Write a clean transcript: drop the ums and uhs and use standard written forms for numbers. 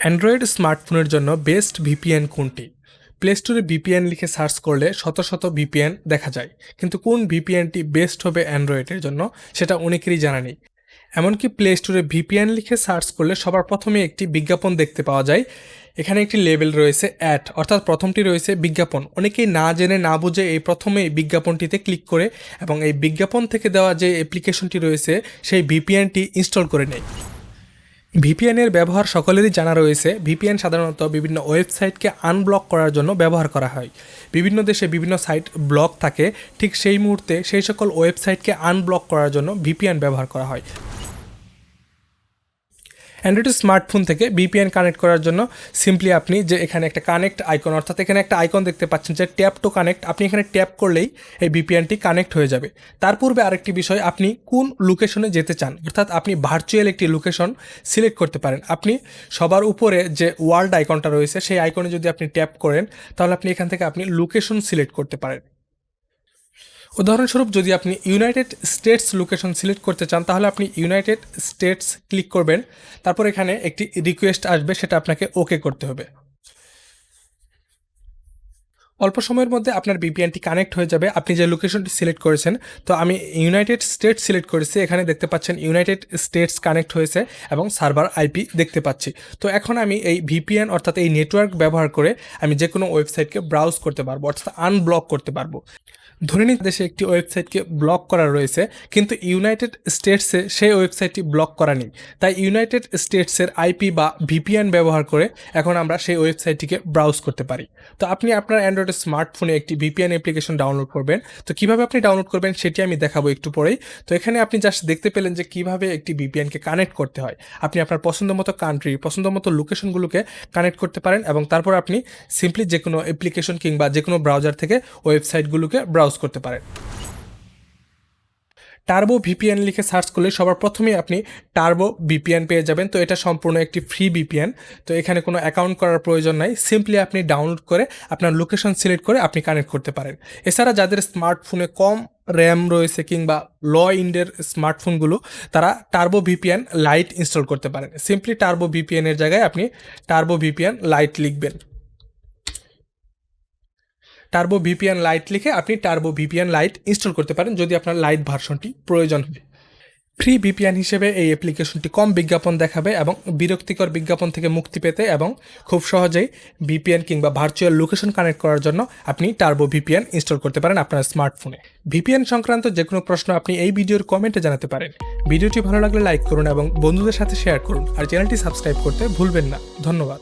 Android স্মার্টফোনের জন্য best VPN কোনটি? প্লে স্টোরে ভিপিএন লিখে সার্চ করলে শত শত ভিপিএন দেখা যায়, কিন্তু কোন ভিপিএনটি বেস্ট হবে অ্যান্ড্রয়েডের জন্য সেটা অনেকেরই জানা নেই। এমনকি প্লে স্টোরে ভিপিএন লিখে সার্চ করলে সবার প্রথমে একটি বিজ্ঞাপন দেখতে পাওয়া যায়। এখানে একটি লেবেল রয়েছে অ্যাড, অর্থাৎ প্রথমটি রয়েছে বিজ্ঞাপন। অনেকেই না জেনে না বুঝে এই প্রথমে এই বিজ্ঞাপনটিতে ক্লিক করে এবং এই বিজ্ঞাপন থেকে দেওয়া যে অ্যাপ্লিকেশনটি রয়েছে সেই ভিপিএনটি ইনস্টল করে নেয়। ভিপিএনের ব্যবহার সকলেরই জানা রয়েছে। ভিপিএন সাধারণত বিভিন্ন ওয়েবসাইটকে আনব্লক করার জন্য ব্যবহার করা হয়। বিভিন্ন দেশে বিভিন্ন সাইট ব্লক থাকে, ঠিক সেই মুহূর্তে সেই সকল ওয়েবসাইটকে আনব্লক করার জন্য ভিপিএন ব্যবহার করা হয়। অ্যান্ড্রয়েড স্মার্টফোন থেকে ভিপিএন কানেক্ট করার জন্য সিম্পলি আপনি যে এখানে একটা কানেক্ট আইকন, অর্থাৎ এখানে একটা আইকন দেখতে পাচ্ছেন যে ট্যাপ টু কানেক্ট, আপনি এখানে ট্যাপ করলেই এই ভিপিএনটি কানেক্ট হয়ে যাবে। তার পূর্বে আরেকটি বিষয়, আপনি কোন লোকেশনে যেতে চান, অর্থাৎ আপনি ভার্চুয়াল একটি লোকেশন সিলেক্ট করতে পারেন। আপনি সবার উপরে যে ওয়ার্ল্ড আইকনটা রয়েছে সেই আইকনে যদি আপনি ট্যাপ করেন তাহলে আপনি এখান থেকে আপনি লোকেশন সিলেক্ট করতে পারেন। উদাহরণস্বরূপ যদি আপনি ইউনাইটেড স্টেটস লোকেশন সিলেক্ট করতে চান তাহলে আপনি ইউনাইটেড স্টেটস ক্লিক করবেন। তারপর এখানে একটি রিকোয়েস্ট আসবে, সেটা আপনাকে ওকে করতে হবে। অল্প সময়ের মধ্যে আপনার ভিপিএনটি কানেক্ট হয়ে যাবে আপনি যে লোকেশনটি সিলেক্ট করেছেন। তো আমি ইউনাইটেড স্টেটস সিলেক্ট করেছি, এখানে দেখতে পাচ্ছেন ইউনাইটেড স্টেটস কানেক্ট হয়েছে এবং সার্ভার আইপি দেখতে পাচ্ছি। তো এখন আমি এই ভিপিএন অর্থাৎ এই নেটওয়ার্ক ব্যবহার করে আমি যে কোনো ওয়েবসাইটকে ব্রাউজ করতে পারবো, অর্থাৎ আনব্লক করতে পারবো। ধরে নিন দেশে একটি ওয়েবসাইটকে ব্লক করা রয়েছে, কিন্তু ইউনাইটেড স্টেটসে সেই ওয়েবসাইটটি ব্লক করা নেই। তাই ইউনাইটেড স্টেটসের আইপি বা ভিপিএন ব্যবহার করে এখন আমরা সেই ওয়েবসাইটটিকে ব্রাউজ করতে পারি। তো আপনি আপনার অ্যান্ড্রয়েড স্মার্টফোনে একটি ভিপিএন অ্যাপ্লিকেশন ডাউনলোড করবেন। তো কিভাবে আপনি ডাউনলোড করবেন সেটি আমি দেখাবো একটু পরেই। তো এখানে আপনি জাস্ট দেখতে পেলেন যে কিভাবে একটি ভিপিএনকে কানেক্ট করতে হয়। আপনি আপনার পছন্দ মতো কান্ট্রি, পছন্দ মতো লোকেশনগুলোকে কানেক্ট করতে পারেন এবং তারপর আপনি সিম্পলি যে কোনো অ্যাপ্লিকেশন কিংবা যে কোনো ব্রাউজার থেকে ওয়েবসাইটগুলোকে ব্রাউজ করতে পারেন। টার্বো ভিপিএন লিখে সার্চ করলে সবার প্রথমেই আপনি টার্বো ভিপিএন পেয়ে যাবেন। তো এটা সম্পূর্ণ একটি ফ্রি ভিপিএন। তো এখানে কোনো অ্যাকাউন্ট করার প্রয়োজন নাই, সিম্পলি আপনি ডাউনলোড করে আপনার লোকেশন সিলেক্ট করে আপনি কানেক্ট করতে পারেন। এছাড়া যাদের স্মার্টফোনে কম র্যাম রয়েছে কিংবা লো ইন্ডের স্মার্টফোনগুলো, তারা টার্বো ভিপিএন লাইট ইনস্টল করতে পারেন। সিম্পলি টার্বো ভিপিএনের জায়গায় আপনি টার্বো ভিপিএন লাইট লিখবেন। টার্বো ভিপিএন লাইট লিখে আপনি টার্বো ভিপিএন লাইট ইনস্টল করতে পারেন যদি আপনার লাইট ভার্সনটি প্রয়োজন হয়। ফ্রি ভিপিএন হিসেবে এই অ্যাপ্লিকেশনটি কম বিজ্ঞাপন দেখাবে এবং বিরক্তিকর বিজ্ঞাপন থেকে মুক্তি পেতে এবং খুব সহজেই ভিপিএন কিংবা ভার্চুয়াল লোকেশন কানেক্ট করার জন্য আপনি টার্বো ভিপিএন ইনস্টল করতে পারেন আপনার স্মার্টফোনে। ভিপিএন সংক্রান্ত যে কোনো প্রশ্ন আপনি এই ভিডিওর কমেন্টে জানাতে পারেন। ভিডিওটি ভালো লাগলে লাইক করুন এবং বন্ধুদের সাথে শেয়ার করুন, আর চ্যানেলটি সাবস্ক্রাইব করতে ভুলবেন না। ধন্যবাদ।